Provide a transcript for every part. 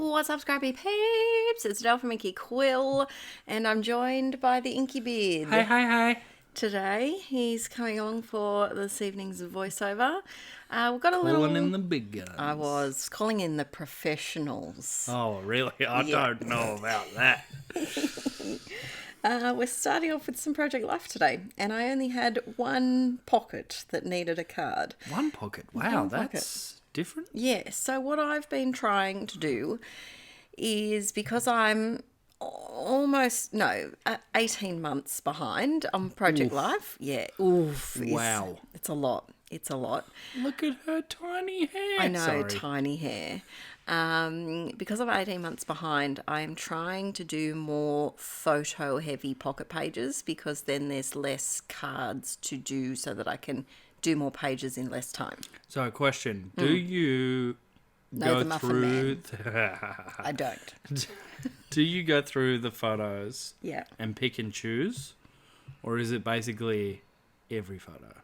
What's up, Scrappy peeps? It's Del from Inkie Quill, and I'm joined by the Inkie Beard. Hi. Today, he's coming along for this evening's voiceover. We've got Calling in the big guns. I was calling in the professionals. Oh, really? I don't know about that. We're starting off with some Project Life today, and I only had one pocket that needed a card. One pocket? Wow, One that's different. Yeah, so what I've been trying to do is, because I'm 18 months behind on Project Life. Yeah, Wow. It's a lot. It's a lot. Look at her tiny hair. I know, Sorry. tiny hair. Because I'm 18 months behind, I am trying to do more photo-heavy pocket pages, because then there's less cards to do so that I can do more pages in less time. So, a question. Do you Know the go Muffin through... I don't. Do you go through the photos Yeah. and pick and choose? Or is it basically every photo?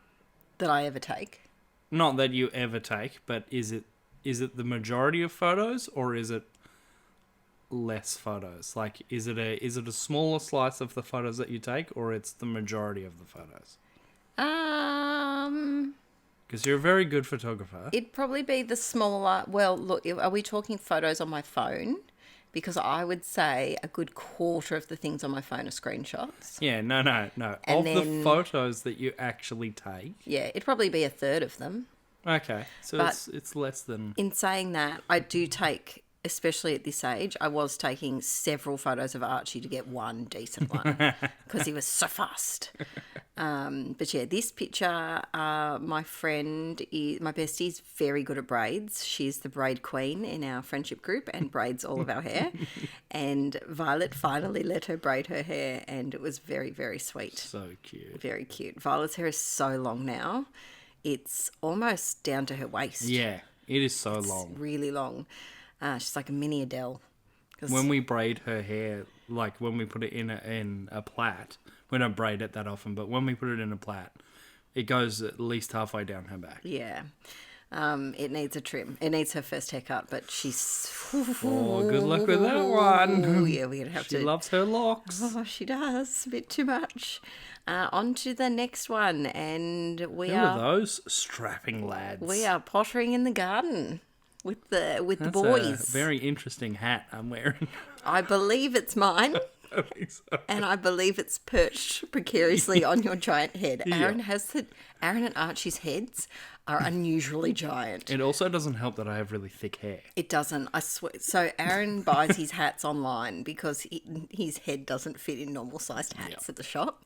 That I ever take. Not that you ever take, but is it the majority of photos, or is it less photos? Like, is it a smaller slice of the photos that you take, or it's the majority of the photos? Because you're a very good photographer. It'd probably be the smaller... Well, look, are we talking photos on my phone? Because I would say a good quarter of the things on my phone are screenshots. Yeah, no. And of the photos that you actually take. Yeah, it'd probably be a third of them. Okay, so But it's less than... In saying that, I do take, especially at this age, I was taking several photos of Archie to get one decent one because he was so fast. But yeah, this picture, my bestie is very good at braids. She's the braid queen in our friendship group and braids all of our hair. And Violet finally let her braid her hair, and it was very, very sweet. So cute. Very cute. Violet's hair is so long now. It's almost down to her waist. Yeah, it is so long. It's really long. She's like a mini Adele. When we braid her hair, like when we put it in a plait, we don't braid it that often, but when we put it in a plait, it goes at least halfway down her back. Yeah. It needs a trim. It needs her first haircut, but she's... Oh, good luck with that one. Oh, yeah, we're going to have She to... loves her locks. Oh, she does. A bit too much. On to the next one, and Who are those strapping lads? We are pottering in the garden with the That's boys. A very interesting hat I'm wearing. I believe it's mine. I think so. And I believe it's perched precariously on your giant head. Yeah. Aaron and Archie's heads are unusually giant. It also doesn't help that I have really thick hair. It doesn't, I swear. So Aaron buys his hats online because his head doesn't fit in normal sized hats at the shop.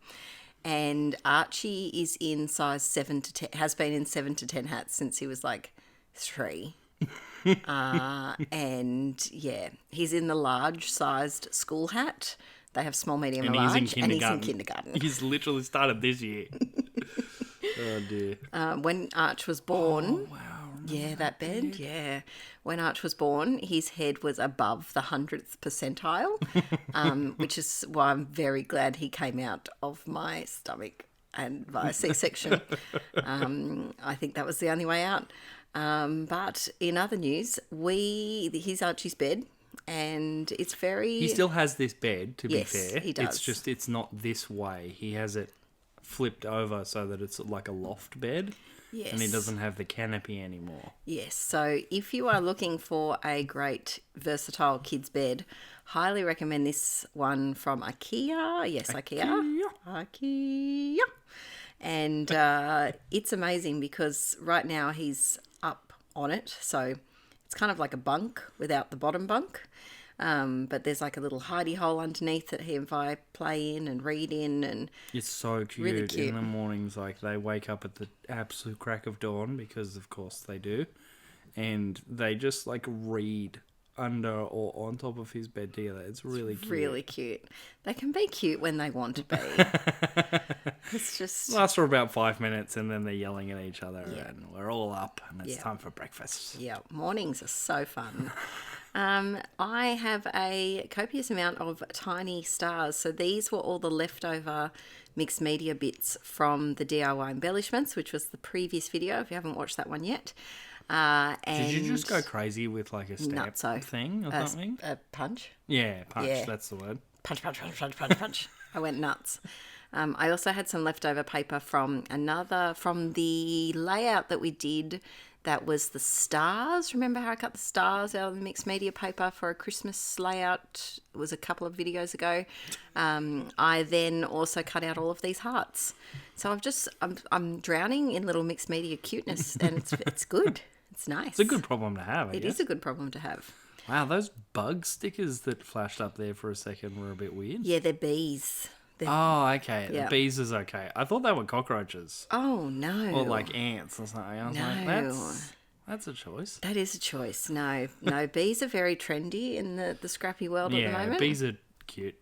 And Archie is in size 7 to 10, has been in 7 to 10 hats since he was like 3. And yeah, he's in the large sized school hat. They have small, medium, and large. He's in kindergarten. And he's in kindergarten. He's literally started this year. Oh dear. When Arch was born, that bed, yeah. When Arch was born, his head was above the 100th percentile, which is why I'm very glad he came out of my stomach and via C-section. I think that was the only way out. But in other news, he's Archie's bed. And it's very... He still has this bed, to be Yes, fair. he does. It's just, it's not this way. He has it flipped over so that it's like a loft bed. Yes. And he doesn't have the canopy anymore. Yes, so if you are looking for a great versatile kids bed, highly recommend this one from IKEA. Yes, IKEA. And it's amazing because right now he's up on it, so it's kind of like a bunk without the bottom bunk. But there's like a little hidey hole underneath that he and Vi play in and read in, and it's so cute. Really cute. In the mornings, like they wake up at the absolute crack of dawn, because of course they do, and they just like read under or on top of his bed together. It's really cute. Really cute. They can be cute when they want to be. It's just... Lasts for about 5 minutes and then they're yelling at each other and we're all up and it's time for breakfast. Yeah, mornings are so fun. I have a copious amount of tiny stars. So these were all the leftover mixed media bits from the DIY embellishments, which was the previous video, if you haven't watched that one yet. And Did you just go crazy with like a stamp Nutso. thing or something? A punch. Yeah, punch. Yeah. That's the word. Punch, punch, punch, punch, punch, punch. I went nuts. I also had some leftover paper from the layout that we did. That was the stars. Remember how I cut the stars out of the mixed media paper for a Christmas layout? It was a couple of videos ago. I then also cut out all of these hearts. So I'm drowning in little mixed media cuteness, and it's good. It's nice. It's a good problem to have. It is a good problem to have. Wow, those bug stickers that flashed up there for a second were a bit weird. Yeah, they're bees. Oh, okay. Yeah. The bees is okay. I thought they were cockroaches. Oh, no. Or like ants or something. I was like, that's a choice. That is a choice. No, bees are very trendy in the scrappy world at the moment. Yeah, bees are cute.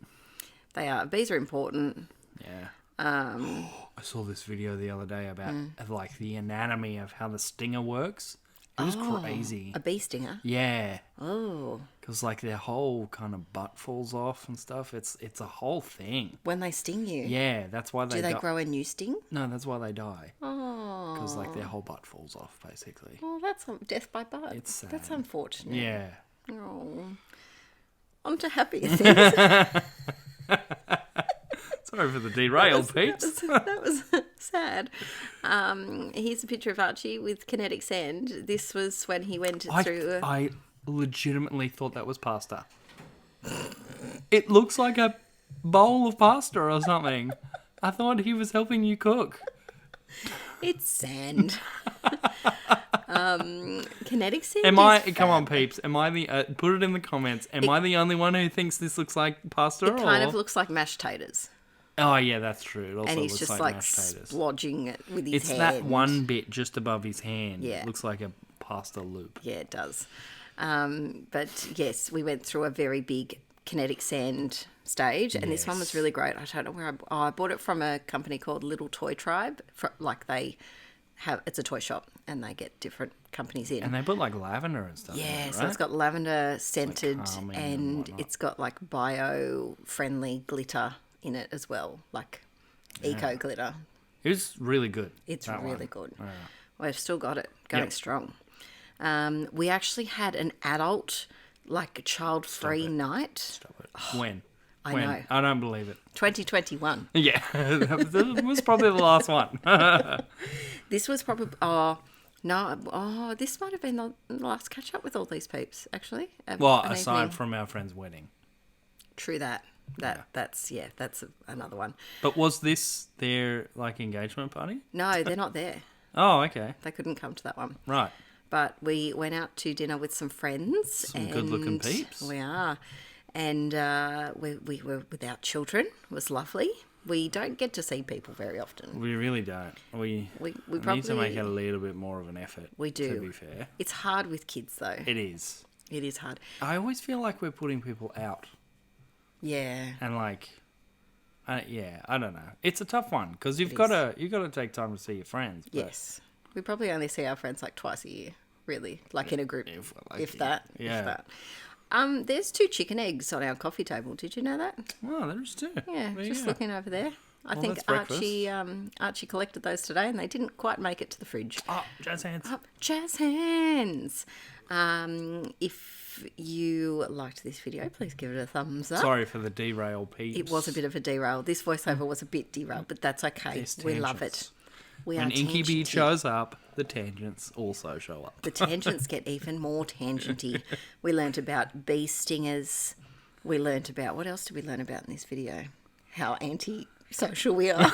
They are. Bees are important. Yeah. I saw this video the other day about like the anatomy of how the stinger works. It was crazy. A bee stinger? Yeah. Oh. Because like their whole kind of butt falls off and stuff. It's a whole thing. When they sting you? Yeah, that's why they Do they grow a new sting? No, that's why they die. Oh. Because like their whole butt falls off, basically. Oh, that's death by butt. It's sad. That's unfortunate. Yeah. Oh. On to happier things. Sorry for the derail, Pete. That was sad. Here's a picture of Archie with kinetic sand. This was when he went through... I legitimately thought that was pasta. It looks like a bowl of pasta or something. I thought he was helping you cook. It's sand. Kinetic sand. Come on, peeps? Am I the? Put it in the comments. Am I the only one who thinks this looks like pasta? It kind of looks like mashed taters. Oh yeah, that's true. It also And he's looks just like mashed taters. splodging it with his It's hand. that one bit just above his hand. Yeah. It looks like a pasta loop. Yeah, it does. But yes, we went through a very big kinetic sand stage, and this one was really great. I don't know where I bought it from a company called Little Toy Tribe. It's a toy shop, and they get different companies in. And they put like lavender and stuff. Yeah, in it, right? so it's got lavender scented, calming and and whatnot. it's got like bio-friendly glitter in it as well, like eco glitter. It was really good. It's that really one. good. Yeah. We've still got it going strong. We actually had an adult, like child-free night. Stop it. When? I When? know. I don't believe it. 2021. Yeah, that was probably the last one. This was probably... this might have been the last catch-up with all these peeps, actually. Well, An aside evening. from our friend's wedding. True that. That's another one. But was this their like engagement party? No, they're not there. Oh, okay. They couldn't come to that one. Right. But we went out to dinner with some friends. Some good-looking peeps. We are. And we were without children. It was lovely. We don't get to see people very often. We really don't. We probably need to make a little bit more of an effort. We do. To be fair. It's hard with kids, though. It is. It is hard. I always feel like we're putting people out. Yeah. And like, I don't know. It's a tough one because you've got to take time to see your friends. But Yes. We probably only see our friends like twice a year, really, like in a group, if we're lucky. if that. Yeah. If that. There's 2 chicken eggs on our coffee table. Did you know that? Oh, there's 2. Yeah, There just you go. looking over there. I Well, think that's breakfast. Archie collected those today, and they didn't quite make it to the fridge. Oh, jazz hands. Jazz hands. If you liked this video, please give it a thumbs up. Sorry for the derail, peeps. It was a bit of a derail. This voiceover was a bit derailed, but that's okay. There's We love tangents. it. We When are Inkie Bee tangenty. shows up, the tangents also show up. The tangents get even more tangenty. We learnt about bee stingers. We learnt about... What else did we learn about in this video? How anti-social we are.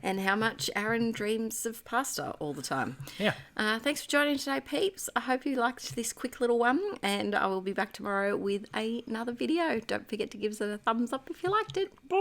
And how much Aaron dreams of pasta all the time. Yeah. Thanks for joining today, peeps. I hope you liked this quick little one, and I will be back tomorrow with another video. Don't forget to give us a thumbs up if you liked it. Bye.